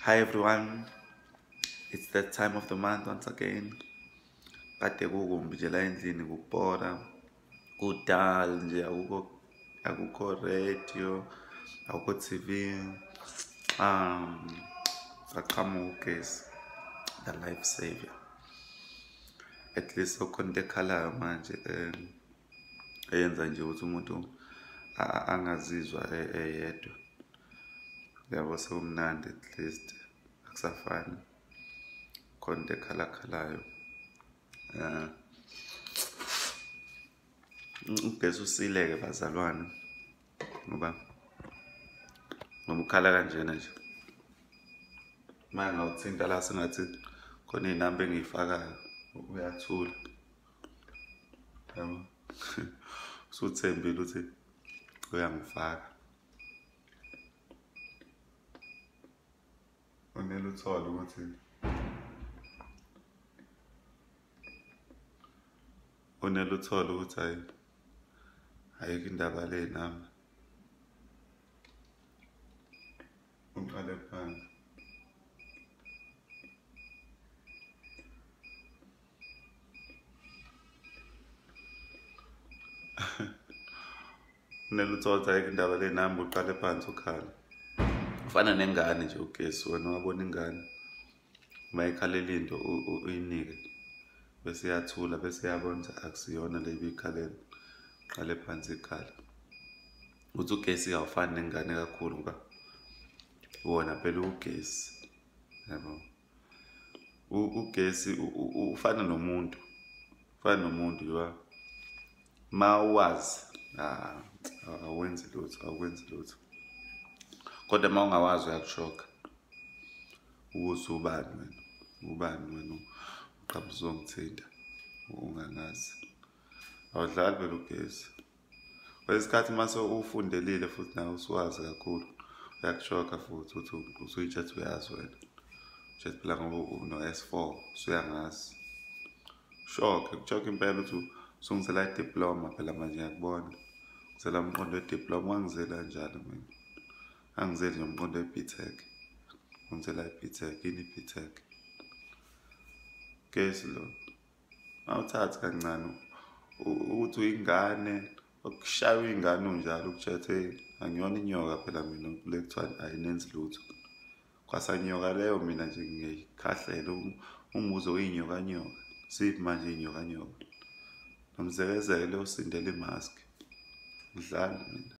Hi everyone, it's that time of the month once again. Kade kukumbi nje la endlini kubhora, kudal nje akukho radio, akukho TV. Saqhamuka ugesi, the life savior. At least ukhona into ekhalayo manje eyenza nje ukuthi umuntu angazizwa eyedwa. Yabo sekumnandi at least akusafani. Khona into ekhala-khalayo. Ugesi usileke bazalwane ngoba ukhala kanjena nje manje ngawuthinta la sengathi khona iy'namba engiy'fakayo uyathula yabo usuthembile ukuthi uyangifaka unele uthole ukuthi ayikho indaba ley'namba uqale phansi unele uthole ukuthi ayikho indaba ley'namba uqale phansi ukhala ufana nengane nje ugesi wena wabona ingane mayikhalela into uyinike bese iyathula bese iyabona ukuthi akusiyona le ibikhalela qale phansi ikhala uthi ugesi awufani nengane kakhulu ngoba wona phela ugesi yabo ugesi ufana nomuntu yiwa mawazi awenzi lutho kodwa uma ungawazi uyakushoka ukuthi ubani wena uqhamuza uzongithinta ungangazi awudlali phela ugesi kwesikhathi mase ufundelile futhi nawe usuwazi kakhulu uyakushoka futhi uthi usuyitshethi uyazi wena utshethi phela ngoba uno-S4 usuyangazi kushoka impela ukuthi usungisela idiploma phela manje ngiyakubona ngizela umqondo wediploma wangizela kanjalo mina angizeli nomqondo we-BTech ngizela i-BTech yini i-BTech gesi lo awuthathi kancane ukuthi uyingane ukushaya ingane unjalo ukuthethe angiyona inyoka phela mina kule kuthiwa ayinenzi lutho kwasanyoka leyo mina nje ngiyikhahlela umuzo uyinyoka siphi manje inyoka nomzekezelo osindela imask udlala mina